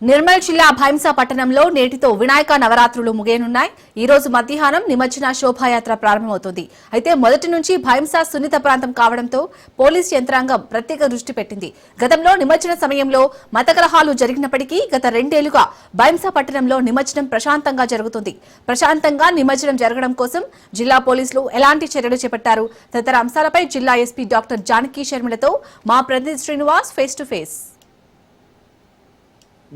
నిర్మల్ జిల్లా భైంసా పట్టణంలో నేటితో వినాయక నవరాత్రులు ముగియనున్నాయి. ఈ రోజు మధ్యాహ్నం నిమజ్జన శోభాయాత్ర ప్రారంభమవుతుంది. అయితే మొదటి నుంచి భైంసా సున్నిత ప్రాంతం కావడంతో పోలీస్ యంత్రాంగం ప్రత్యేక దృష్టి పెట్టింది. గతంలో నిమజ్జన సమయంలో మతకలహాలు జరిగినప్పటికీ గత 2 ఏళ్లుగా భైంసా పట్టణంలో నిమజ్జనం ప్రశాంతంగా జరుగుతుంది. ప్రశాంతంగా నిమజ్జనం జరగడం కోసం జిల్లా పోలీసులు ఎలాంటి చర్యలు చేపట్టారు? తదితర అంశాలపై జిల్లా ఎస్పీ డాక్టర్ జానకి శర్మిలతో మా ప్రతినిధి శ్రీనివాస్ ఫేస్ టు ఫేస్.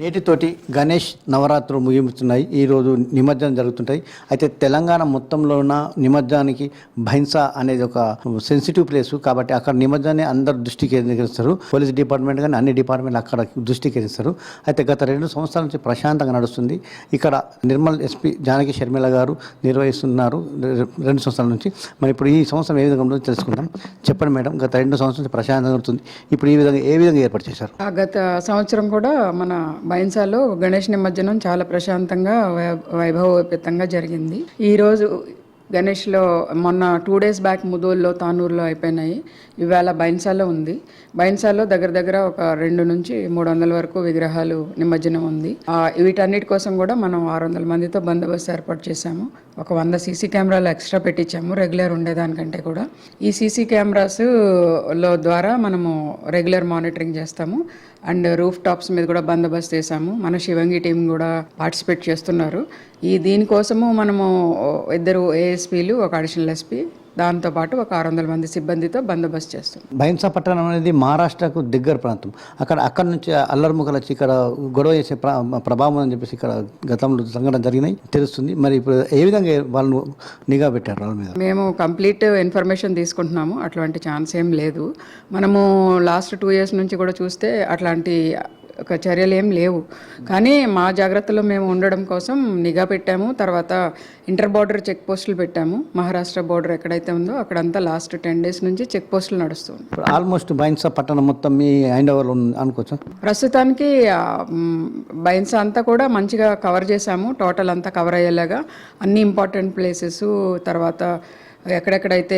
నేటితోటి గణేష్ నవరాత్రులు ముగిస్తున్నాయి. ఈరోజు నిమజ్జనం జరుగుతుంటాయి. అయితే తెలంగాణ మొత్తంలో ఉన్న నిమజ్జనానికి భైంసా అనేది ఒక సెన్సిటివ్ ప్లేస్ కాబట్టి అక్కడ నిమజ్జనాన్ని అందరు దృష్టి కేంద్రీకరిస్తారు. పోలీస్ డిపార్ట్మెంట్ కానీ అన్ని డిపార్ట్మెంట్లు అక్కడ దృష్టి కేంద్రీకరిస్తారు. అయితే గత 2 సంవత్సరాల నుంచి ప్రశాంతంగా నడుస్తుంది. ఇక్కడ నిర్మల్ ఎస్పీ జానకి శర్మిల గారు నిర్వహిస్తున్నారు 2 సంవత్సరాల నుంచి. మరి ఇప్పుడు ఈ సంవత్సరం ఏ విధంగా ఉందో తెలుసుకుందాం. చెప్పండి మేడం, గత 2 సంవత్సరాల నుంచి ప్రశాంతంగా నడుస్తుంది. ఇప్పుడు ఏ విధంగా ఏర్పాటు చేశారు? గత సంవత్సరం కూడా మన భైంసాలో గణేష్ నిమజ్జనం చాలా ప్రశాంతంగా వైభవోపేతంగా జరిగింది. ఈరోజు గణేష్లో మొన్న 2 డేస్ బ్యాక్ ముదోల్లో తానూరులో అయిపోయినాయి. ఇవాళ భైంసాలో ఉంది. భైంసాలో దగ్గర ఒక 200 నుంచి 300 వరకు విగ్రహాలు నిమజ్జనం ఉంది. వీటన్నిటి కోసం కూడా మనం 600 మందితో బందోబస్తు ఏర్పాటు చేశాము. ఒక 100 సీసీ కెమెరాలు ఎక్స్ట్రా పెట్టించాము రెగ్యులర్ ఉండేదానికంటే కూడా. ఈ సీసీ కెమెరాస్ ద్వారా మనము రెగ్యులర్ మానిటరింగ్ చేస్తాము. అండ్ రూఫ్ టాప్స్ మీద కూడా బందోబస్తు చేశాము. మన శివంగి టీం కూడా పార్టిసిపేట్ చేస్తున్నారు. దీనికోసము మనము 2 ఏఎస్పీలు, ఒక అడిషనల్ ఎస్పీ, దాంతోపాటు ఒక 600 మంది సిబ్బందితో బందోబస్తు చేస్తుంది. భైంసా పట్టణం అనేది మహారాష్ట్రకు దగ్గర ప్రాంతం. అక్కడ నుంచి అల్లరిముఖలు వచ్చి ఇక్కడ గొడవ చేసే ప్రభావం అని చెప్పేసి ఇక్కడ గతంలో సంఘటన జరిగినాయి తెలుస్తుంది. మరి ఇప్పుడు ఏ విధంగా వాళ్ళను నిఘా పెట్టారు వాళ్ళ మీద? మేము కంప్లీట్ ఇన్ఫర్మేషన్ తీసుకుంటున్నాము. అట్లాంటి ఛాన్స్ ఏం లేదు. మనము లాస్ట్ 2 ఇయర్స్ నుంచి కూడా చూస్తే అట్లాంటి ఒక చర్యలు ఏం లేవు. కానీ మా జాగ్రత్తలో మేము ఉండడం కోసం నిఘా పెట్టాము. తర్వాత ఇంటర్ బార్డర్ చెక్ పోస్టులు పెట్టాము. మహారాష్ట్ర బార్డర్ ఎక్కడైతే ఉందో అక్కడంతా లాస్ట్ 10 డేస్ నుంచి చెక్ పోస్టులు నడుస్తుంది. ఆల్మోస్ట్ భైంసా పట్టణం మొత్తం మీ హ్యాండ్ ఓవర్ అనుకోవచ్చు. ప్రస్తుతానికి భైంసా అంతా కూడా మంచిగా కవర్ చేశాము. టోటల్ అంతా కవర్ అయ్యేలాగా అన్ని ఇంపార్టెంట్ ప్లేసెస్, తర్వాత ఎక్కడెక్కడైతే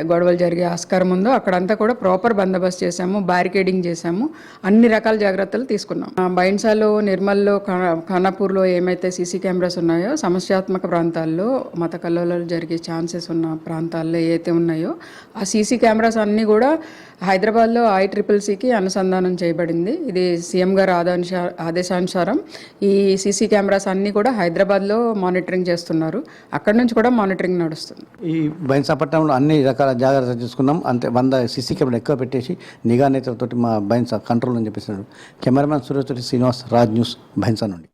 గొడవలు జరిగే ఆస్కారం ఉందో అక్కడంతా కూడా ప్రాపర్ బందోబస్తు చేశాము. బ్యారికేడింగ్ చేశాము. అన్ని రకాల జాగ్రత్తలు తీసుకున్నాం. బైంసాలో, నిర్మల్లో, ఖానాపూర్లో ఏమైతే సీసీ కెమెరాస్ ఉన్నాయో సమస్యాత్మక ప్రాంతాల్లో, మత కల్లోలాలు జరిగే ఛాన్సెస్ ఉన్న ప్రాంతాల్లో ఏవైతే ఉన్నాయో ఆ సీసీ కెమెరాస్ అన్నీ కూడా హైదరాబాద్లో ICCCకి అనుసంధానం చేయబడింది. ఇది సీఎం గారు ఆదేశానుసారం ఈ సీసీ కెమెరాస్ అన్నీ కూడా హైదరాబాద్లో మానిటరింగ్ చేస్తున్నారు. అక్కడి నుంచి కూడా మానిటరింగ్ నడుస్తుంది. ఈ భైంసా పట్టణంలో అన్ని రకాల జాగ్రత్తలు తీసుకున్నాం. అంతే 100 సీసీ కెమెరా ఎక్కువ పెట్టేసి నిఘా నేతలతోటి మా భైంసా కంట్రోల్ అని చెప్పేసి. కెమెరామ్యాన్ సురేష్ తోటి శ్రీనివాస్, రాజ్ న్యూస్, భైంసా నుండి.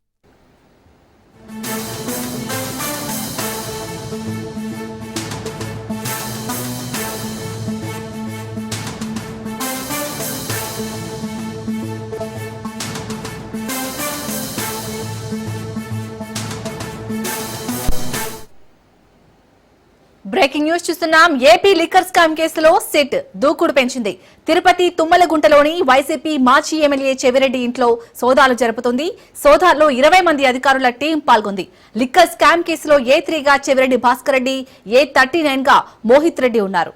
బ్రేకింగ్ న్యూస్ చూస్తున్నాం. ఏపీ లిక్కర్ స్కామ్ కేసులో సిట్ దూకుడు పెంచింది. తిరుపతి తుమ్మలగుంటలోని వైసీపీ మాజీ ఎమ్మెల్యే చెవిరెడ్డి ఇంట్లో సోదాలు జరుపుతుంది. సోదాల్లో 20 మంది అధికారుల టీం పాల్గొంది. లిక్కర్ స్కామ్ కేసులో A3గా చెవిరెడ్డి భాస్కర్ రెడ్డి, A39గా మోహిత్ రెడ్డి ఉన్నారు.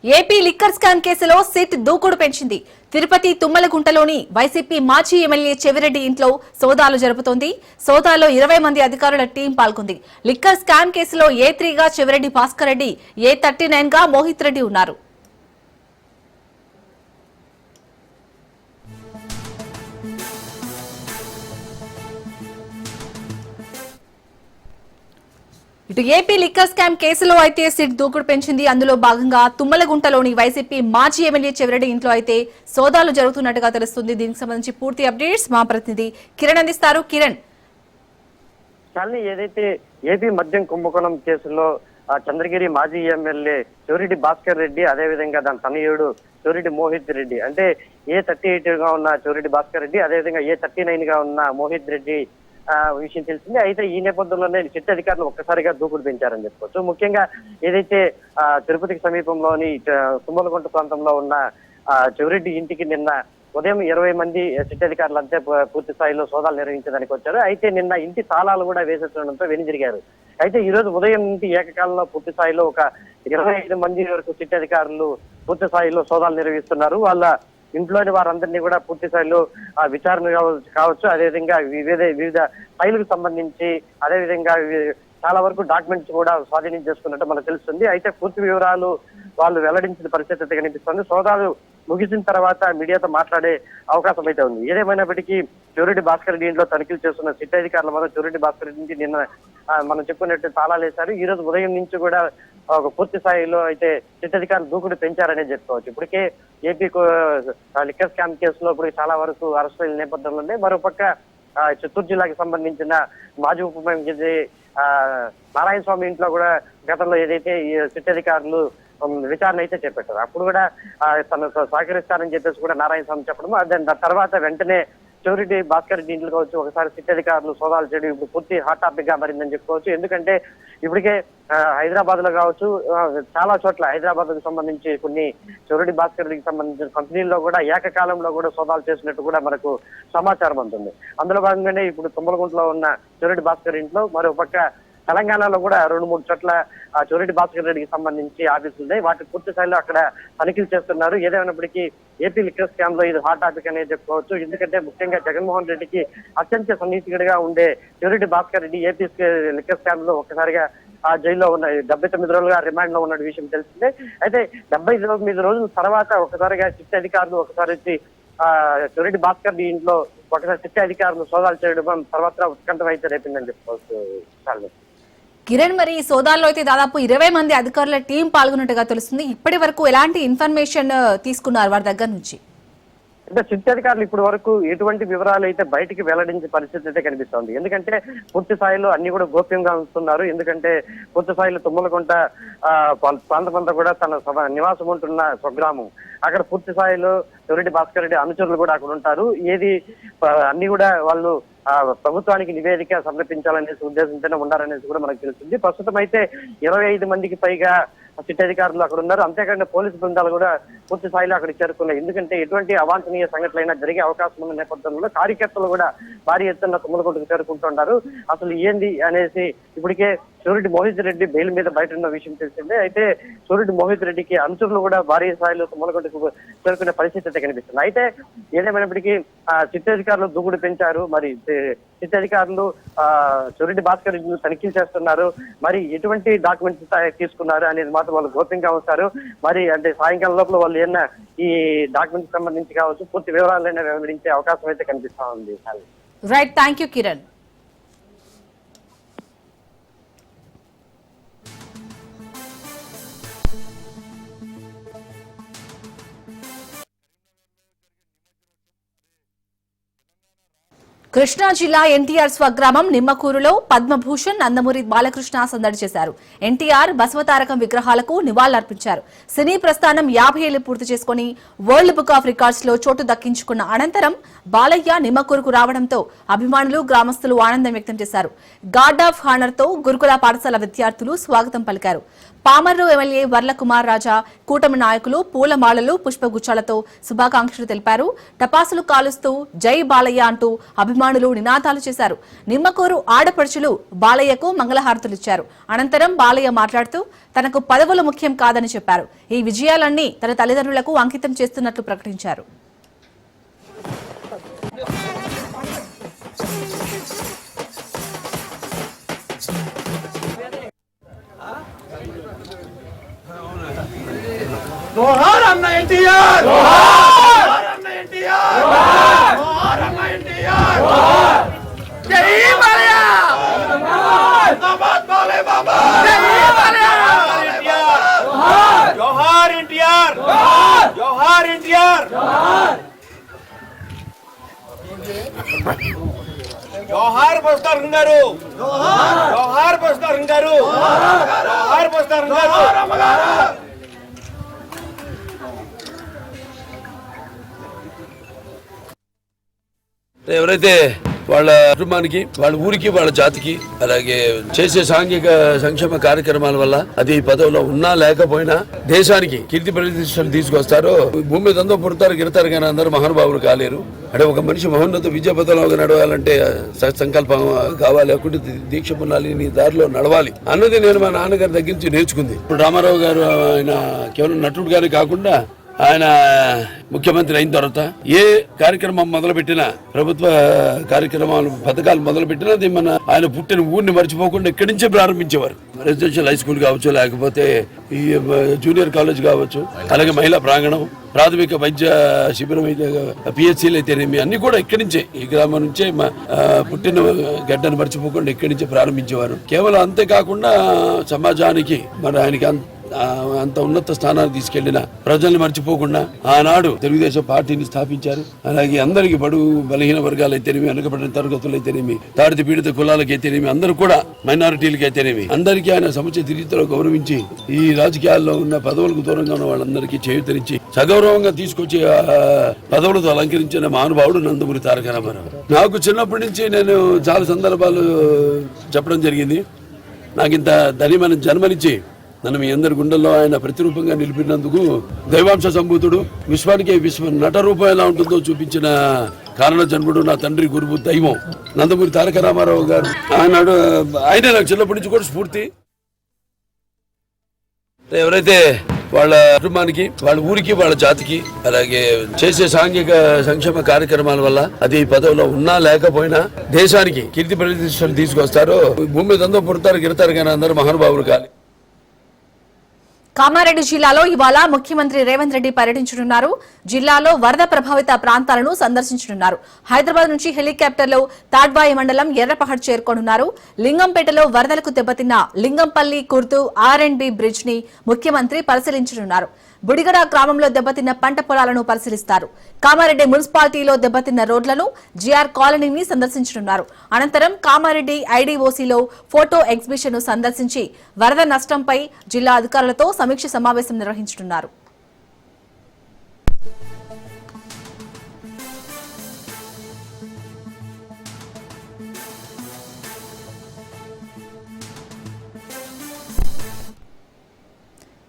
ఏపీ లిక్కర్ స్కామ్ కేసులో సిట్ దూకుడు పెంచింది. తిరుపతి తుమ్మలగుంటలోని వైసీపీ మాజీ ఎమ్మెల్యే చెవిరెడ్డి ఇంట్లో సోదాలు జరుపుతోంది. సోదాలో 20 మంది అధికారుల టీం పాల్గొంది. లిక్కర్ స్కామ్ కేసులో A3గా చెవిరెడ్డి భాస్కర్ రెడ్డి, A39గా మోహిత్ రెడ్డి ఉన్నారు. ఇటు ఏపీ లిక్కర్ స్కామ్ కేసులో అయితే సిట్ దూకుడు పెంచింది. అందులో భాగంగా తుమ్మలగుంటలోని వైసీపీ మాజీ ఎమ్మెల్యే చెవిరెడ్డి ఇంట్లో అయితే సోదాలు జరుగుతున్నట్టుగా తెలుస్తుంది. దీనికి సంబంధించి పూర్తి అప్డేట్స్ మా ప్రతినిధి కిరణ్ అందిస్తారు. కిరణ్, ఏదైతే ఏపీ మద్యం కుంభకోణం కేసులో చంద్రగిరి మాజీ ఎమ్మెల్యే చెవిరెడ్డి భాస్కర్ రెడ్డి, అదేవిధంగా దాని తనయుడు చెవిరెడ్డి మోహిత్ రెడ్డి, అంటే A38 గా ఉన్న చెవిరెడ్డి భాస్కర్ రెడ్డి, అదేవిధంగా A39 గా ఉన్న మోహిత్ రెడ్డి విషయం తెలిసింది. అయితే ఈ నేపథ్యంలోనే సిట్ అధికారులు ఒక్కసారిగా దూకుడు పెంచారని చెప్పుకోవచ్చు. ముఖ్యంగా ఏదైతే తిరుపతికి సమీపంలోని తుమ్మలగుంట ప్రాంతంలో ఉన్న చెవిరెడ్డి ఇంటికి నిన్న ఉదయం 20 మంది సిట్ అధికారులు అంతే పూర్తి స్థాయిలో సోదాలు నిర్వహించడానికి వచ్చారు. అయితే నిన్న ఇంటి తాళాలు కూడా వేసేస్తుండడంతో వెనుదిరిగారు. అయితే ఈ రోజు ఉదయం నుంచి ఏకకాలంలో పూర్తి స్థాయిలో ఒక 25 మంది వరకు సిట్ అధికారులు పూర్తి స్థాయిలో సోదాలు నిర్వహిస్తున్నారు. వాళ్ళ ఇంట్లోని వారందరినీ కూడా పూర్తి స్థాయిలో విచారణ కావచ్చు, అదేవిధంగా వివిధ ఫైలుకు సంబంధించి అదేవిధంగా చాలా వరకు డాక్యుమెంట్స్ కూడా స్వాధీనం చేసుకున్నట్టు మనకు తెలుస్తుంది. అయితే పూర్తి వివరాలు వాళ్ళు వెల్లడించిన పరిస్థితి అయితే కనిపిస్తుంది. సోదాలు ముగిసిన తర్వాత మీడియాతో మాట్లాడే అవకాశం అయితే ఉంది. ఏదేమైనప్పటికీ చెవిరెడ్డి భాస్కర్ రెడ్డి ఇంట్లో తనిఖీలు చేస్తున్న సిట్ అధికారుల వల్ల చెవిరెడ్డి భాస్కర్ రెడ్డి నుంచి నిన్న మనం చెప్పుకున్నట్టు తాళాలు వేశారు. ఈ రోజు ఉదయం నుంచి కూడా ఒక పూర్తి స్థాయిలో అయితే సిట్ అధికారులు దూకుడు పెంచారనే చెప్పుకోవచ్చు. ఇప్పటికే ఏపీ లిక్కర్ స్కామ్ కేసులో ఇప్పుడు చాలా వరకు అరెస్టుల నేపథ్యంలోనే మరోపక్క చిత్తూరు జిల్లాకి సంబంధించిన మాజీ ఉప ముఖ్యమంత్రి నారాయణ స్వామి ఇంట్లో కూడా గతంలో ఏదైతే ఈ సిట్ అధికారులు విచారణ అయితే చేపట్టారు. అప్పుడు కూడా తను సహకరిస్తారని చెప్పేసి కూడా నారాయణ స్వామి చెప్పడం, దాని తర్వాత వెంటనే చెవిరెడ్డి భాస్కర్ రెడ్డి ఇంట్లో వచ్చి ఒకసారి సిట్ అధికారులు సోదాలు చేయడం ఇప్పుడు పూర్తి హాట్ టాపిక్ గా మారిందని చెప్పుకోవచ్చు. ఎందుకంటే ఇప్పటికే హైదరాబాద్ లో కావచ్చు, చాలా చోట్ల హైదరాబాద్ కు సంబంధించి కొన్ని చెవిరెడ్డి భాస్కర్ రెడ్డికి సంబంధించిన కంపెనీల్లో కూడా ఏకకాలంలో కూడా సోదాలు చేసినట్టు కూడా మనకు సమాచారం అందుతుంది. అందులో భాగంగానే ఇప్పుడు తుమ్మలగుంటలో ఉన్న చెవిరెడ్డి భాస్కర్ ఇంట్లో మరోపక్క తెలంగాణలో కూడా 2-3 చోట్ల చెవిరెడ్డి భాస్కర్ రెడ్డికి సంబంధించి ఆఫీసులు ఉన్నాయి. వాటి పూర్తి స్థాయిలో అక్కడ తనిఖీలు చేస్తున్నారు. ఏదేమైనప్పటికీ ఏపీ లిక్కర్ స్కామ్ లో ఇది హాట్ టాపిక్ అనేది చెప్పుకోవచ్చు. ఎందుకంటే ముఖ్యంగా జగన్మోహన్ రెడ్డికి అత్యంత సన్నిహితుడిగా ఉండే Chevireddy Bhaskar Reddy AP liquor scam లో ఒక్కసారిగా జైల్లో ఉన్న 79 రోజులుగా రిమాండ్ లో ఉన్న విషయం తెలిసిందే. అయితే 79 రోజుల తర్వాత ఒకసారిగా సిట్ అధికారులు ఒకసారి వచ్చి చెవిరెడ్డి భాస్కర్ రెడ్డి ఇంట్లో ఒకసారి సిట్ అధికారులు సోదాలు చేయడం తర్వాత ఉత్కంఠం అయితే రేపిందని చెప్పుకోవచ్చు. కిరణ్, మరి ఈ సోదాల్లో అయితే దాదాపు 20 మంది అధికారుల టీం పాల్గొన్నట్టుగా తెలుస్తుంది. ఇప్పటి వరకు ఎలాంటి ఇన్ఫర్మేషన్ తీసుకున్నారు వారి దగ్గర నుంచి? అంటే సిట్ అధికారులు ఇప్పటి వరకు ఎటువంటి వివరాలు అయితే బయటికి వెల్లడించే పరిస్థితి అయితే కనిపిస్తోంది. ఎందుకంటే పూర్తి స్థాయిలో అన్ని కూడా గోప్యంగా ఉంటున్నారు. ఎందుకంటే పూర్తి స్థాయిలో తుమ్మలకుంట ప్రాంతమంతా కూడా తన నివాసం ఉంటున్న స్వగ్రామం. అక్కడ పూర్తి స్థాయిలో చెవిరెడ్డి భాస్కర్ రెడ్డి అనుచరులు కూడా అక్కడ ఉంటారు. అన్ని కూడా వాళ్ళు ప్రభుత్వానికి నివేదిక సమర్పించాలనేసి ఉద్దేశంతోనే ఉండాలనేసి కూడా మనకు తెలుస్తుంది. ప్రస్తుతం అయితే 25 మందికి పైగా సిట్ అధికారులు అక్కడ ఉన్నారు. అంతేకాకుండా పోలీసు బృందాలు కూడా పూర్తి స్థాయిలో అక్కడికి చేరుకున్నాయి. ఎందుకంటే ఎటువంటి అవాంఛనీయ సంఘటనలైనా జరిగే అవకాశం ఉన్న నేపథ్యంలో కార్యకర్తలు కూడా భారీ ఎత్తున తుమ్మలకుంటకు చేరుకుంటున్నారు. అసలు ఏంది అనేసి ఇప్పటికే చెవిరెడ్డి మోహిత్ రెడ్డి బెయిల్ మీద బయట ఉన్న విషయం తెలిసిందే. అయితే చెవిరెడ్డి మోహిత్ రెడ్డికి అనుచరులు కూడా భారీ స్థాయిలో తుమ్మలకుంటకు చేరుకునే పరిస్థితి అయితే కనిపిస్తుంది. అయితే ఏదేమైనప్పటికీ సిట్ అధికారులు దూకుడు పెంచారు. మరి సిట్ అధికారులు చెవిరెడ్డి భాస్కర్ రెడ్డిని తనిఖీలు చేస్తున్నారు. మరి ఎటువంటి డాక్యుమెంట్స్ తీసుకున్నారు అనేది మాత్రం వాళ్ళు గోప్యంగా ఉంచారు. మరి అంటే సాయంకాలం లోపల వాళ్ళు ఏమన్నా ఈ డాక్యుమెంట్స్ సంబంధించి కావచ్చు పూర్తి వివరాలైనా వెల్లడించే అవకాశం అయితే కనిపిస్తా ఉంది. Right, thank you Kiran. Krishna జిల్లా ఎన్టీఆర్ స్వగ్రామం నిమ్మకూరులో పద్మభూషణ్, నందమూరి బాలకృష్ణ సందడి చేశారు. ఎన్టీఆర్ బసవతారకం విగ్రహాలకు నివాళులర్పించారు. సినీ ప్రస్థానం 50 ఏళ్లు పూర్తి చేసుకుని వరల్డ్ బుక్ ఆఫ్ రికార్డ్స్ లో చోటు దక్కించుకున్న అనంతరం బాలయ్య నిమ్మకూరుకు రావడంతో అభిమానులు, గ్రామస్తులు ఆనందం వ్యక్తం చేశారు. గార్డ్ ఆఫ్ హానర్ తో గురుకుల పాఠశాల విద్యార్థులు స్వాగతం పలికారు. పామర్రు ఎమ్మెల్యే వర్లకుమార్ రాజా, కూటమి నాయకులు పూలమాలలు, పుష్పగుచ్చాలతో శుభాకాంక్షలు తెలిపారు. టపాసులు కాలుస్తూ జై బాలయ్య అంటూ అభిమానులు నినాదాలు చేశారు. నిమ్మకూరు ఆడపడుచులు బాలయ్యకు మంగళహారతులిచ్చారు. అనంతరం బాలయ్య మాట్లాడుతూ తనకు పదవులు ముఖ్యం కాదని చెప్పారు. ఈ విజయాలన్నీ తన తల్లిదండ్రులకు అంకితం చేస్తున్నట్లు ప్రకటించారు. జోహార్ అన్న ఎన్టీఆర్, జోహార్ అన్న ఎన్టీఆర్, జోహార్ అన్న ఎన్టీఆర్, జై బాలయ్య, జిందాబాద్ బాలయ్య బాబా, జై బాలయ్య, జోహార్ ఎన్టీఆర్, జోహార్ ఎన్టీఆర్, జోహార్ పోస్టర్ గారు, జోహార్ పోస్టర్ గారు, జోహార్ పోస్టర్ గారు. ఎవరైతే వాళ్ళ కుటుంబానికి, వాళ్ళ ఊరికి, వాళ్ళ జాతికి, అలాగే చేసే సాంఘిక సంక్షేమ కార్యక్రమాల వల్ల అది పదవిలో ఉన్నా లేకపోయినా దేశానికి కీర్తి ప్రతిష్టలు తీసుకొస్తారు. భూమి మీద అందరూ పుడతారు గిడతారు కానీ అందరూ మహానుభావులు కాలేరు. అంటే ఒక మనిషి మహోన్నత విద్యా పథంలో నడవాలంటే సంకల్పం కావాలి, అక్కడ దీక్ష పొందాలి, నీ దారిలో నడవాలి అన్నది నేను మా నాన్నగారి దగ్గర నుంచి నేర్చుకుంది. ఇప్పుడు రామారావు గారు ఆయన కేవలం నటుడు గారు కాకుండా ఆయన ముఖ్యమంత్రి అయిన తర్వాత ఏ కార్యక్రమం మొదలుపెట్టినా, ప్రభుత్వ కార్యక్రమాలు పథకాలు మొదలుపెట్టినా అది మన ఆయన పుట్టిన ఊరిని మర్చిపోకుండా ఇక్కడి నుంచే ప్రారంభించేవారు. రెసిడెన్షియల్ హై స్కూల్ కావచ్చు, లేకపోతే ఈ జూనియర్ కాలేజ్ కావచ్చు, అలాగే మహిళా ప్రాంగణం, ప్రాథమిక వైద్య శిబిరం అయితే, పిహెచ్సీలు అయితేనేమి అన్ని కూడా ఇక్కడి నుంచే, ఈ గ్రామం నుంచే పుట్టిన గడ్డను మర్చిపోకుండా ఇక్కడి నుంచే ప్రారంభించేవారు. కేవలం అంతేకాకుండా సమాజానికి మరి ఆయనకి అంత ఉన్నత స్థానానికి తీసుకెళ్లిన ప్రజల్ని మర్చిపోకుండా ఆనాడు తెలుగుదేశం పార్టీని స్థాపించారు. అలాగే అందరికి బడుగు బలహీన వర్గాలు అయితేనేమి, వెనుకబడిన తరగతులు అయితేనేమి, తాడిత పీడిత కులాలకు అయితేనేమి, అందరూ కూడా మైనారిటీలకి అయితేనేమి అందరికీ ఆయన సముచిత రీతిలో గౌరవించి ఈ రాజకీయాల్లో ఉన్న పదవులకు దూరంగా ఉన్న వాళ్ళందరికీ చేయూతనిచ్చి సగౌరవంగా తీసుకొచ్చి పదవులతో అలంకరించిన మహానుభావుడు నందమూరి తారక రామారావు. నాకు చిన్నప్పటి నుంచి నేను చాలా సందర్భాలు చెప్పడం జరిగింది. నాకు ఇంత ధనిమైన జన్మనిచ్చి నన్ను మీ అందరి గుండెల్లో ఆయన ప్రతిరూపంగా నిలిపినందుకు దైవాంశ సంభూతుడు, విశ్వానికి నట రూపం ఎలా ఉంటుందో చూపించిన కారణ జన్ముడు నా తండ్రి గురువు దైవం నందమూరి తారక రామారావు గారు. ఆయన నాకు చిన్నప్పటి నుంచి కూడా స్ఫూర్తి. ఎవరైతే వాళ్ళ కుటుంబానికి, వాళ్ళ ఊరికి, వాళ్ళ జాతికి, అలాగే చేసే సాంఘిక సంక్షేమ కార్యక్రమాల వల్ల అది పదవిలో ఉన్నా లేకపోయినా దేశానికి కీర్తి ప్రతిష్టలు తీసుకొస్తారో. భూమి మీద అందరూ పుడతారు గిడతారు కానీ అందరూ మహానుభావులు కాలి. కామారెడ్డి జిల్లాలో ఇవాళ ముఖ్యమంత్రి రేవంత్ రెడ్డి పర్యటించనున్నారు. జిల్లాలో వరద ప్రభావిత ప్రాంతాలను సందర్శించనున్నారు. హైదరాబాద్ నుంచి హెలికాప్టర్లో తాడ్వాయి మండలం ఎర్రపహడ్ చేరుకోనున్నారు. లింగంపేటలో వరదలకు దెబ్బతిన్న లింగంపల్లి కుర్తు R&B బ్రిడ్జ్ ని ముఖ్యమంత్రి పరిశీలించనున్నారు. బుడిగడ గ్రామంలో దెబ్బతిన్న పంట పొలాలను పరిశీలిస్తారు. కామారెడ్డి మున్సిపాలిటీలో దెబ్బతిన్న రోడ్లను జిఆర్ కాలనీని సందర్శించనున్నారు. అనంతరం కామారెడ్డి ఐడీఓసీలో ఫోటో ఎగ్జిబిషన్ ను సందర్శించి వరద నష్టంపై జిల్లా అధికారులతో సమీక్ష సమావేశం నిర్వహించనున్నారు.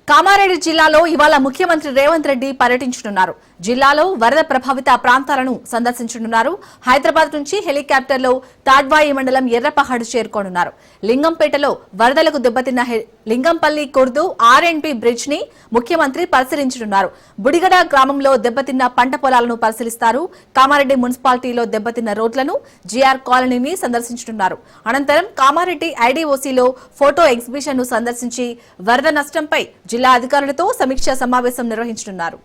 కామారెడ్డి జిల్లాలో ఇవాళ ముఖ్యమంత్రి రేవంత్ రెడ్డి పర్యటించనున్నారు. జిల్లాలో వరద ప్రభావిత ప్రాంతాలను సందర్శించనున్నారు. హైదరాబాద్ నుంచి హెలికాప్టర్లో తాడ్వాయి మండలం ఎర్రపహడ్ చేరుకోనున్నారు. లింగంపేటలో వరదలకు దెబ్బతిన్న లింగంపల్లి కుర్దు R&B బ్రిడ్జ్ ని ముఖ్యమంత్రి పరిశీలించనున్నారు. బుడిగడ గ్రామంలో దెబ్బతిన్న పంట పొలాలను పరిశీలిస్తారు. కామారెడ్డి మున్సిపాలిటీలో దెబ్బతిన్న రోడ్లను జిఆర్ కాలనీని సందర్శించనున్నారు. అనంతరం కామారెడ్డి ఐడీఓసీలో ఫోటో ఎగ్జిబిషన్ ను సందర్శించి వరద నష్టంపై జిల్లా అధికారులతో సమీక్షా సమావేశం నిర్వహించనున్నారు.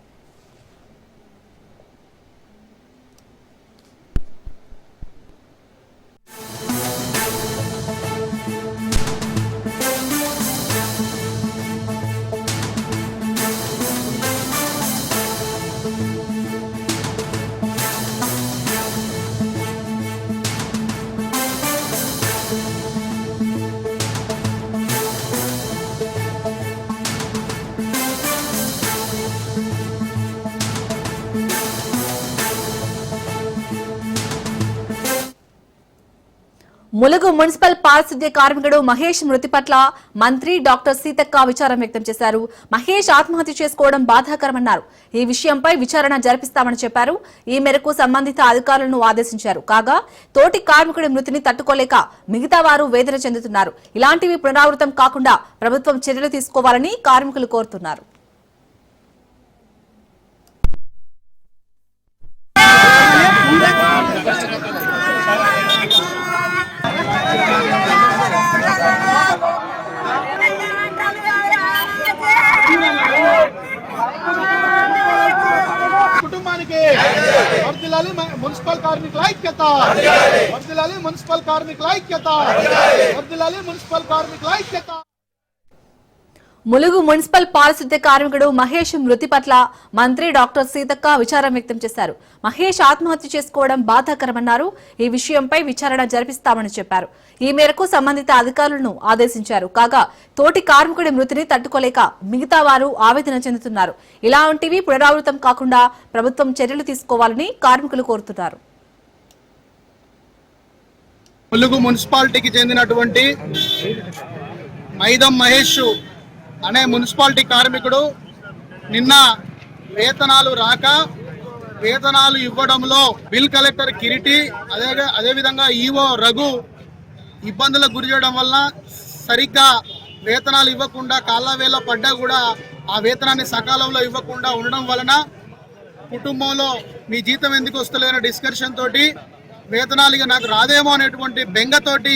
ములుగు మున్సిపల్ పారిశుద్ధ్య కార్మికుడు మహేష్ మృతి పట్ల మంత్రి డాక్టర్ సీతక్క విచారం వ్యక్తం చేశారు. మహేష్ ఆత్మహత్య చేసుకోవడం బాధాకరమన్నారు. ఈ విషయంపై విచారణ జరిపిస్తామని చెప్పారు. ఈ మేరకు సంబంధిత అధికారులను ఆదేశించారు. కాగా తోటి కార్మికుడి మృతిని తట్టుకోలేక మిగతా వారు వేదన చెందుతున్నారు. ఇలాంటివి పునరావృతం కాకుండా ప్రభుత్వం చర్యలు తీసుకోవాలని కార్మికులు కోరుతున్నారు. కుటుంబానికి వర్ధిల్లాలి మున్సిపల్ కార్మికుల ఐక్యత, వర్ధిల్లాలి మున్సిపల్ కార్మికుల ఐక్యత, వర్ధిల్లాలి మున్సిపల్ కార్మికుల ఐక్యత. ములుగు మున్సిపల్ పారిశుద్ధ్య కార్మికుడు మహేష్ మృతి పట్ల మంత్రి డాక్టర్ సీతక్క విచారం వ్యక్తం చేశారు. మహేష్ ఆత్మహత్య చేసుకోవడం బాధాకరమన్నారు. ఈ విషయంపై విచారణ జరిపిస్తామని చెప్పారు. ఈ మేరకు సంబంధిత అధికారులను ఆదేశించారు. కాగా తోటి కార్మికుడి మృతిని తట్టుకోలేక మిగతా వారు ఆవేదన చెందుతున్నారు. ఇలాంటివి పునరావృతం కాకుండా ప్రభుత్వం చర్యలు తీసుకోవాలని కార్మికులు కోరుతున్నారు. ములుగు మున్సిపాలిటీకి చెందినటువంటి మైదం మహేష్ అనే మున్సిపాలిటీ కార్మికుడు నిన్న వేతనాలు రాక వేతనాలు ఇవ్వడంలో బిల్ కలెక్టర్ కిరీటి అదేవిధంగా ఈవో రఘు ఇబ్బందులకు గురి చేయడం వల్ల సరిగ్గా వేతనాలు ఇవ్వకుండా కాళ్ళవేళ పడ్డా కూడా ఆ వేతనాన్ని సకాలంలో ఇవ్వకుండా ఉండడం వలన కుటుంబంలో మీ జీతం ఎందుకు వస్తలేని డిస్కషన్ తోటి వేతనాలు ఇక నాకు రాదేమో అనేటువంటి బెంగతోటి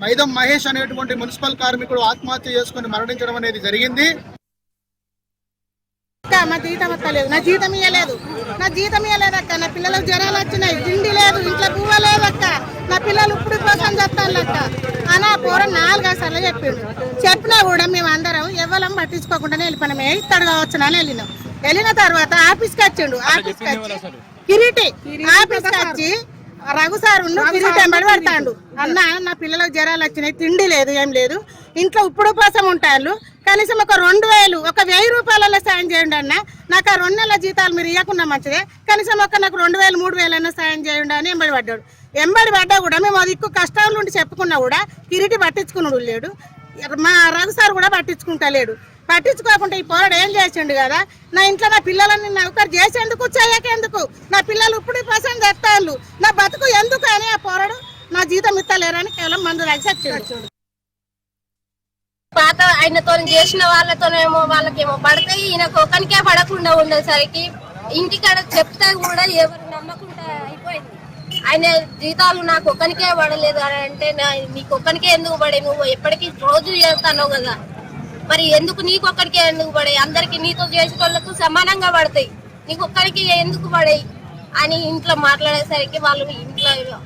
మైదం మహేష్ అనేటువంటి మున్సిపల్ కార్మికుడు ఆత్మహత్య చేసుకుని మరణించడం అనేది జరిగింది. మా జీతం వస్తలేదు, నా జీతం ఇవ్వలేదు, అక్క. నా పిల్లలకు జ్వరాలు వచ్చినాయి, తిండి లేదు, ఇంట్లో పువ్వ లేదు అక్క. నా పిల్లలు ఇప్పుడు కోసం చెప్తాను అక్క. అన్న పూర 4 సార్లు చెప్పినా కూడా మేము అందరం ఎవరం పట్టించుకోకుండానే వెళ్ళిపోయినాం. ఇస్తాడు కావచ్చు అని వెళ్ళిన తర్వాత ఆఫీస్కి వచ్చిండు. ఆఫీస్కి వచ్చి కిరీటి ఆఫీస్కి వచ్చి రఘు సార్ కిరీటి ఎంబడి పడతాడు. అన్న నా పిల్లలకు జ్వరాలు వచ్చినాయి, తిండి లేదు, ఏం లేదు, ఇంట్లో ఇప్పుడు కోసం ఉంటారు, కనీసం ఒక 2000 ఒక 1000 రూపాయలలో సాయం చేయండి అన్న. నాకు ఆ 2 నెలల జీతాలు మీరు ఇవ్వకుండా మంచిదే, కనీసం నాకు 2000 3000 అయినా సాయం చేయండి అని ఎంబడి పడ్డా కూడా మేము అది ఎక్కువ కష్టాల నుండి చెప్పుకున్నా కూడా కిరీటి పట్టించుకున్నాడు లేడు. మా రఘు సార్ కూడా పట్టించుకుంటలేడు. పట్టించుకోకుండా ఈ పోరాడు ఏం చేసిండు కదా, నా ఇంట్లో నా పిల్లలని నౌకరు చేసేందుకు చేయకేందుకు, నా పిల్లలు ఇప్పుడు పసంद చెప్తాను, నా బతుకు ఎందుకు అని ఆ పోరాడు నా జీతం ఇస్తలేరని కేవలం మందు రాసి పాత ఆయనతో చేసిన వాళ్ళకేమో పడతాయి, ఈయనకు ఒకరికే పడకుండా ఉండేసరికి ఇంటికాడ చెప్తే కూడా ఎవరు నమ్మకుండా అయిపోయింది. ఆయన జీతాలు నాకు ఒక్కనికే పడలేదు అని అంటే నీకు ఒక్కనికే ఎందుకు పడే, నువ్వు ఎప్పటికీ రోజు చేస్తాను కదా, మరి ఎందుకు నీకు ఒక్కడికే ఎందుకు పడాయి, అందరికి నీతో చేసేటోళ్లకు సమానంగా పడతాయి, నీకు ఒక్కడికి ఎందుకు పడాయి అని ఇంట్లో మాట్లాడేసరికి వాళ్ళు ఇంట్లో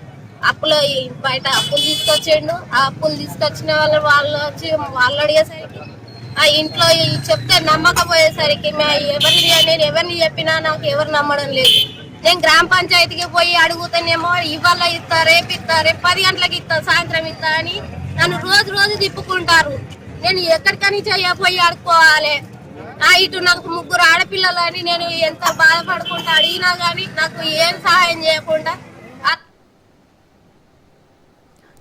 అప్పులు బయట అప్పులు తీసుకొచ్చిండు. ఆ అప్పులు తీసుకొచ్చిన వాళ్ళు వచ్చి వాళ్ళు అడిగేసరికి ఆ ఇంట్లో చెప్తే నమ్మకపోయేసరికి నేను ఎవరిని చెప్పినా నాకు ఎవరు నమ్మడం లేదు. నేను గ్రామ పంచాయతీకి పోయి అడుగుతానేమో ఇవాళ ఇస్తా, రేపు ఇస్తా, రేపు 10 గంటలకు ఇస్తా, సాయంత్రం ఇస్తా అని నన్ను రోజు తిప్పుకుంటారు. నేను ఎక్కడికని పోయి అడుక్కోవాలి. ఇటు నాకు 3 ఆడపిల్లలని నేను ఎంత బాధపడుకుంటా అడిగినా కానీ నాకు ఏం సహాయం చేయకుండా.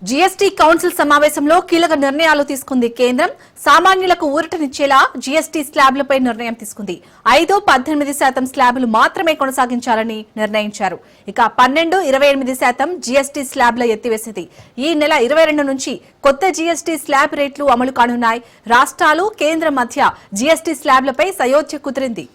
జీఎస్టీ కౌన్సిల్ సమావేశంలో కీలక నిర్ణయాలు తీసుకుంది కేంద్రం. సామాన్యులకు ఊరటనిచ్చేలా జీఎస్టీ స్లాబ్లపై నిర్ణయం తీసుకుంది. 5-18% స్లాబులు మాత్రమే కొనసాగించాలని నిర్ణయించారు. ఇక 12-28% జీఎస్టీ స్లాబ్ల ఎత్తివేసింది. ఈ నెల 22 నుంచి కొత్త జీఎస్టీ స్లాబ్ రేట్లు అమలు కానున్నాయి. రాష్ట్రాలు కేంద్రం మధ్య జీఎస్టీ స్లాబ్లపై సయోధ్య కుదిరింది.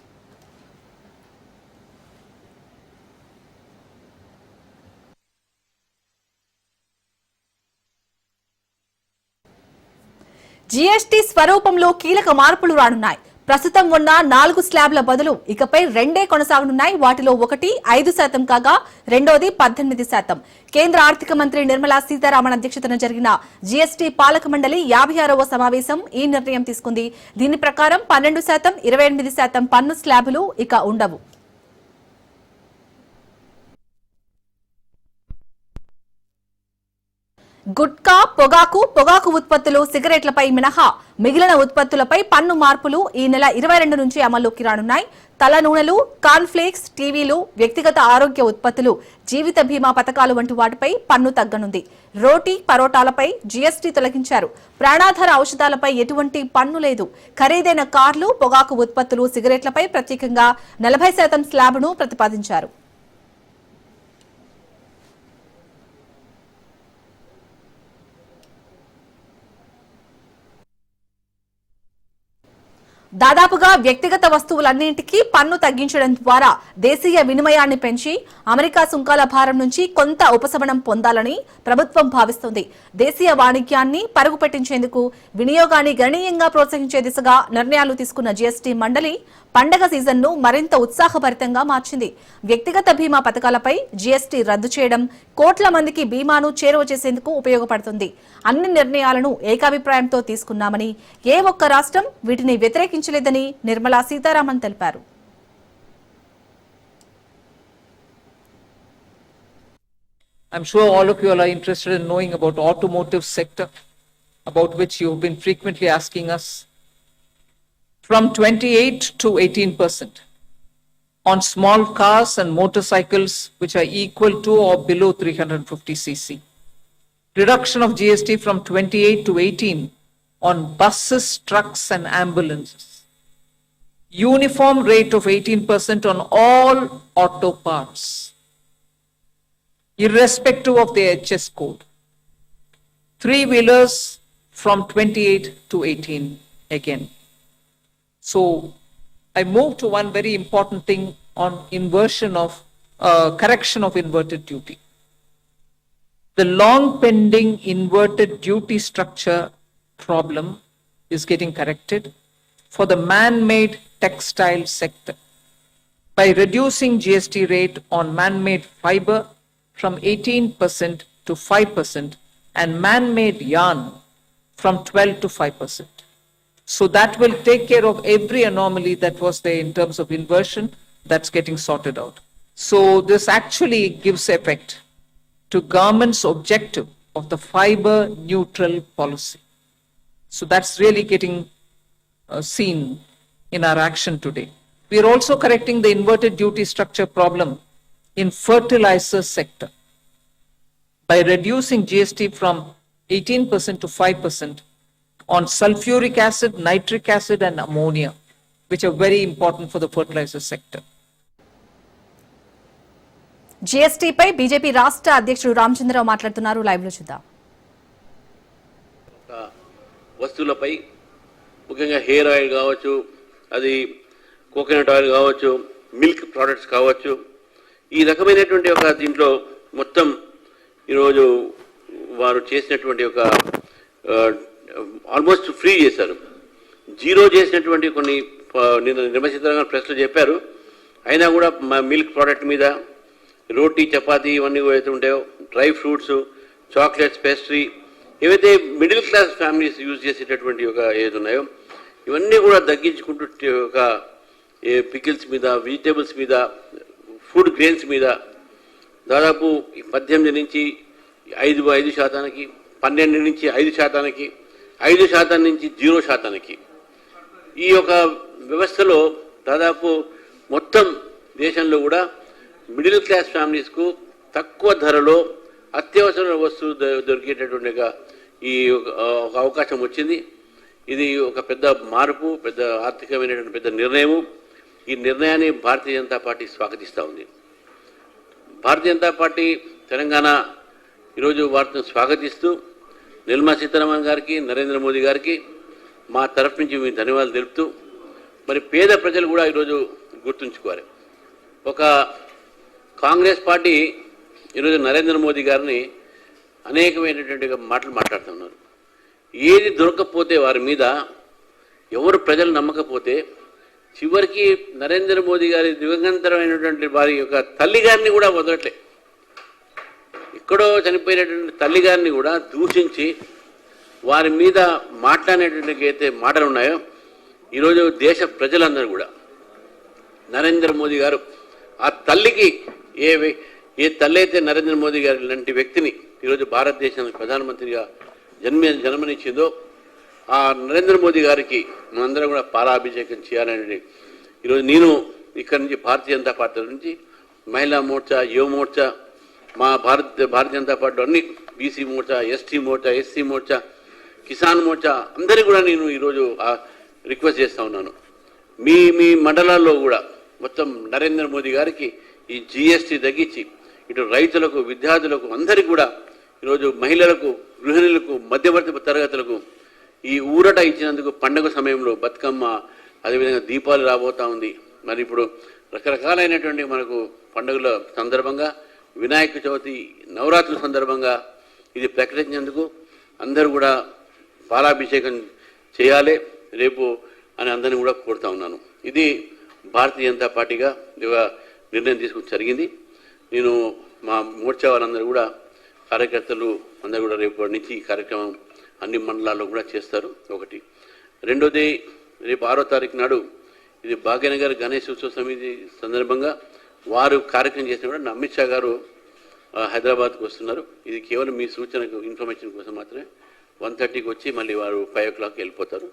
జీఎస్టీ స్వరూపంలో కీలక మార్పులు రానున్నాయి. ప్రస్తుతం ఉన్న 4 స్లాబ్ల బదులు ఇకపై 2 కొనసాగనున్నాయి. వాటిలో ఒకటి 5% కాగా రెండోది 18%. కేంద్ర ఆర్థిక మంత్రి నిర్మలా సీతారామన్ అధ్యక్షతన జరిగిన జీఎస్టీ పాలక మండలి 56వ సమావేశం ఈ నిర్ణయం తీసుకుంది. దీని ప్రకారం 12%, 28% పన్ను స్లాబులు ఇక ఉండవు. గుట్కా, పొగాకు ఉత్పత్తులు, సిగరెట్లపై మినహా మిగిలిన ఉత్పత్తులపై పన్ను మార్పులు ఈ నెల 22 నుంచి అమల్లోకి రానున్నాయి. తల నూనెలు, కార్న్ఫ్లేక్స్, టీవీలు, వ్యక్తిగత ఆరోగ్య ఉత్పత్తులు, జీవిత బీమా పథకాలు వంటి వాటిపై పన్ను తగ్గనుంది. రోటీ, పరోటాలపై జీఎస్టీ తొలగించారు. ప్రాణాధార ఔషధాలపై ఎటువంటి పన్ను లేదు. ఖరీదైన కార్లు, పొగాకు ఉత్పత్తులు, సిగరెట్లపై ప్రత్యేకంగా 40% స్లాబ్ను ప్రతిపాదించారు. దాదాపుగా వ్యక్తిగత వస్తువులన్నింటికీ పన్ను తగ్గించడం ద్వారా దేశీయ వినిమయాన్ని పెంచి అమెరికా సుంకాల భారం నుంచి కొంత ఉపశమనం పొందాలని ప్రభుత్వం భావిస్తోంది. దేశీయ వాణిజ్యాన్ని పరుగు పెట్టించేందుకు వినియోగాన్ని గణనీయంగా ప్రోత్సహించే దిశగా నిర్ణయాలు తీసుకున్న జీఎస్టీ మండలి పండగ సీజన్ను మరింత ఉత్సాహభరితంగా మార్చింది. వ్యక్తిగత బీమా పథకాలపై జీఎస్టీ రద్దు చేయడం కోట్ల మందికి బీమాను చేరువ చేసేందుకు ఉపయోగపడుతుంది. అన్ని నిర్ణయాలను ఏకాభిప్రాయంతో తీసుకున్నామని, ఏ ఒక్క రాష్ట్రం వీటిని వ్యతిరేకించలేదని నిర్మలా సీతారామన్ తెలిపారు. I'm sure all of you are interested in knowing about automotive sector, about which you've been frequently asking us. From 28 to 18% on small cars and motorcycles which are equal to or below 350 cc. reduction of GST from 28 to 18 on buses, trucks and ambulances. Uniform rate of 18% on all auto parts, irrespective of their HS code. Three-wheelers from 28 to 18 again. So I move to one very important thing on correction of inverted duty. The long pending inverted duty structure problem is getting corrected for the man-made textile sector by reducing GST rate on man-made fiber from 18% to 5% and man-made yarn from 12 to 5%. So that will take care of every anomaly that was there in terms of inversion that's getting sorted out. So this actually gives effect to government's objective of the fiber neutral policy. So that's really getting seen in our action today. We are also correcting the inverted duty structure problem in fertilizer sector by reducing GST from 18% to 5% on sulfuric acid, nitric acid and ammonia, which are very important for the fertilizer sector. జీఎస్టీపై BJP రాష్ట్ర అధ్యక్షుడు రామచంద్రరావు మాట్లాడుతున్నారు. Live లో చూద్దాం. వస్తువులపై ముఖ్యంగా hair oil కావచ్చు, అది కోకోనట్ ఆయిల్ కావచ్చు, మిల్క్ ప్రోడక్ట్స్ కావచ్చు, ఈ రకమైనటువంటి ఒక దీంట్లో మొత్తం ఈరోజు వారు చేసినటువంటి ఒక ఆల్మోస్ట్ ఫ్రీ చేశారు. జీరో చేసినటువంటి కొన్ని నిర్మచిత్రంగా ప్రెస్లో చెప్పారు. అయినా కూడా మిల్క్ ప్రోడక్ట్ మీద రోటీ, చపాతీ ఇవన్నీ ఏవైతే ఉంటాయో, డ్రై ఫ్రూట్స్, చాక్లెట్స్, పేస్ట్రీ, ఏవైతే మిడిల్ క్లాస్ ఫ్యామిలీస్ యూజ్ చేసేటటువంటి ఒక ఏది ఉన్నాయో ఇవన్నీ కూడా తగ్గించుకుంటూ ఒక పికిల్స్ మీద, వెజిటేబుల్స్ మీద, ఫుడ్ గ్రెయిన్స్ మీద దాదాపు 18 నుంచి 5%, 12 నుంచి 5%, 5% నుంచి 0%. ఈ యొక్క వ్యవస్థలో దాదాపు మొత్తం దేశంలో కూడా మిడిల్ క్లాస్ ఫ్యామిలీస్కు తక్కువ ధరలో అత్యవసర వస్తువులు దొరికేటటువంటి ఈ ఒక అవకాశం వచ్చింది. ఇది ఒక పెద్ద మార్పు, పెద్ద ఆర్థికమైనటువంటి పెద్ద నిర్ణయము. ఈ నిర్ణయాన్ని భారతీయ జనతా పార్టీ స్వాగతిస్తూ ఉంది. భారతీయ జనతా పార్టీ తెలంగాణ ఈరోజు వారిని స్వాగతిస్తూ నిర్మలా సీతారామన్ గారికి, నరేంద్ర మోదీ గారికి మా తరఫు నుంచి మేము ధన్యవాదాలు తెలుపుతూ, మరి పేద ప్రజలు కూడా ఈరోజు గుర్తుంచుకోవాలి. ఒక కాంగ్రెస్ పార్టీ ఈరోజు నరేంద్ర మోదీ గారిని అనేకమైనటువంటి మాటలు మాట్లాడుతున్నారు. ఏది దొరకకపోతే వారి మీద, ఎవరు ప్రజలు నమ్మకపోతే చివరికి నరేంద్ర మోదీ గారి దివంగతమైనటువంటి వారి యొక్క తల్లి గారిని కూడా వదలట్లే. ఎక్కడో చనిపోయినటువంటి తల్లి గారిని కూడా దూషించి వారి మీద మాట్లాడేటువంటి అయితే మాటలు ఉన్నాయో ఈరోజు దేశ ప్రజలందరూ కూడా నరేంద్ర మోదీ గారు ఆ తల్లికి ఏ తల్లి అయితే నరేంద్ర మోదీ గారి లాంటి వ్యక్తిని ఈరోజు భారతదేశానికి ప్రధానమంత్రిగా జన్మనిచ్చిందో ఆ నరేంద్ర మోదీ గారికి మనందరం కూడా పాలాభిషేకం చేయాలని ఈరోజు నేను ఇక్కడి నుంచి భారతీయ జనతా పార్టీ నుంచి మహిళా మోర్చా, యువ మోర్చా, మా భారతీయ జనతా పార్టీ అన్ని BC Morcha, ST Morcha, SC Morcha, Kisan Morcha అందరికీ కూడా నేను ఈరోజు రిక్వెస్ట్ చేస్తూ ఉన్నాను. మీ మండలాల్లో కూడా మొత్తం నరేంద్ర మోదీ గారికి ఈ జీఎస్టీ తగ్గించి ఇటు రైతులకు, విద్యార్థులకు అందరికీ కూడా ఈరోజు మహిళలకు, గృహిణులకు, మధ్యవర్తి తరగతులకు ఈ ఊరట ఇచ్చినందుకు పండుగ సమయంలో బతుకమ్మ, అదేవిధంగా దీపాలు రాబోతూ ఉంది. మరి ఇప్పుడు రకరకాలైనటువంటి మనకు పండుగల సందర్భంగా, వినాయక చవితి, నవరాత్రుల సందర్భంగా ఇది ప్రకటించినందుకు అందరూ కూడా పాలాభిషేకం చేయాలి రేపు అని అందరినీ కూడా కోరుతా ఉన్నాను. ఇది భారతీయ జనతా పార్టీగా నిర్ణయం తీసుకుని జరిగింది. నేను మా మోర్చా వాళ్ళందరూ కూడా కార్యకర్తలు అందరూ కూడా రేపు నుంచి ఈ కార్యక్రమం అన్ని మండలాల్లో కూడా చేస్తారు. ఒకటి. రెండోది, రేపు 6వ తారీఖు నాడు ఇది భాగ్యనగర్ గణేష్ ఉత్సవ సమితి సందర్భంగా వారు కార్యక్రమం చేసిన కూడా అమిత్ షా గారు హైదరాబాద్కు వస్తున్నారు. ఇది కేవలం మీ సూచనకు, ఇన్ఫర్మేషన్ కోసం మాత్రమే. 1:30కి వచ్చి మళ్ళీ వారు 5 o'clock వెళ్ళిపోతారు.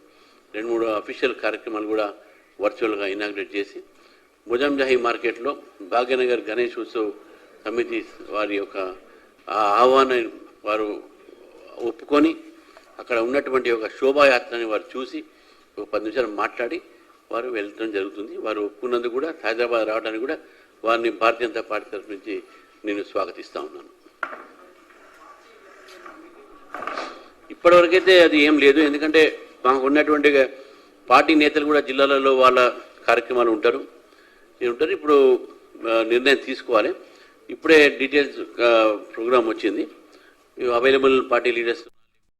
2-3 అఫీషియల్ కార్యక్రమాలు కూడా వర్చువల్గా ఇనాగ్రేట్ చేసి ముజాంజాహి మార్కెట్లో భాగ్యనగర్ గణేష్ ఉత్సవ్ సమితి వారి యొక్క ఆహ్వానం వారు ఒప్పుకొని అక్కడ ఉన్నటువంటి ఒక శోభాయాత్రని వారు చూసి ఒక 10 నిమిషాలు మాట్లాడి వారు వెళ్ళడం జరుగుతుంది. వారు ఒప్పుకున్నందుకు కూడా హైదరాబాద్ రావడానికి కూడా వారిని భారతీయ జనతా పార్టీ తరఫు నుంచి నేను స్వాగతిస్తూ ఉన్నాను. ఇప్పటివరకైతే అది ఏం లేదు, ఎందుకంటే మాకు ఉన్నటువంటి పార్టీ నేతలు కూడా జిల్లాలలో వాళ్ళ కార్యక్రమాలు ఉంటారు. ఇప్పుడు నిర్ణయం తీసుకోవాలి. ఇప్పుడే డీటెయిల్స్ ప్రోగ్రామ్ వచ్చింది. Available party leaders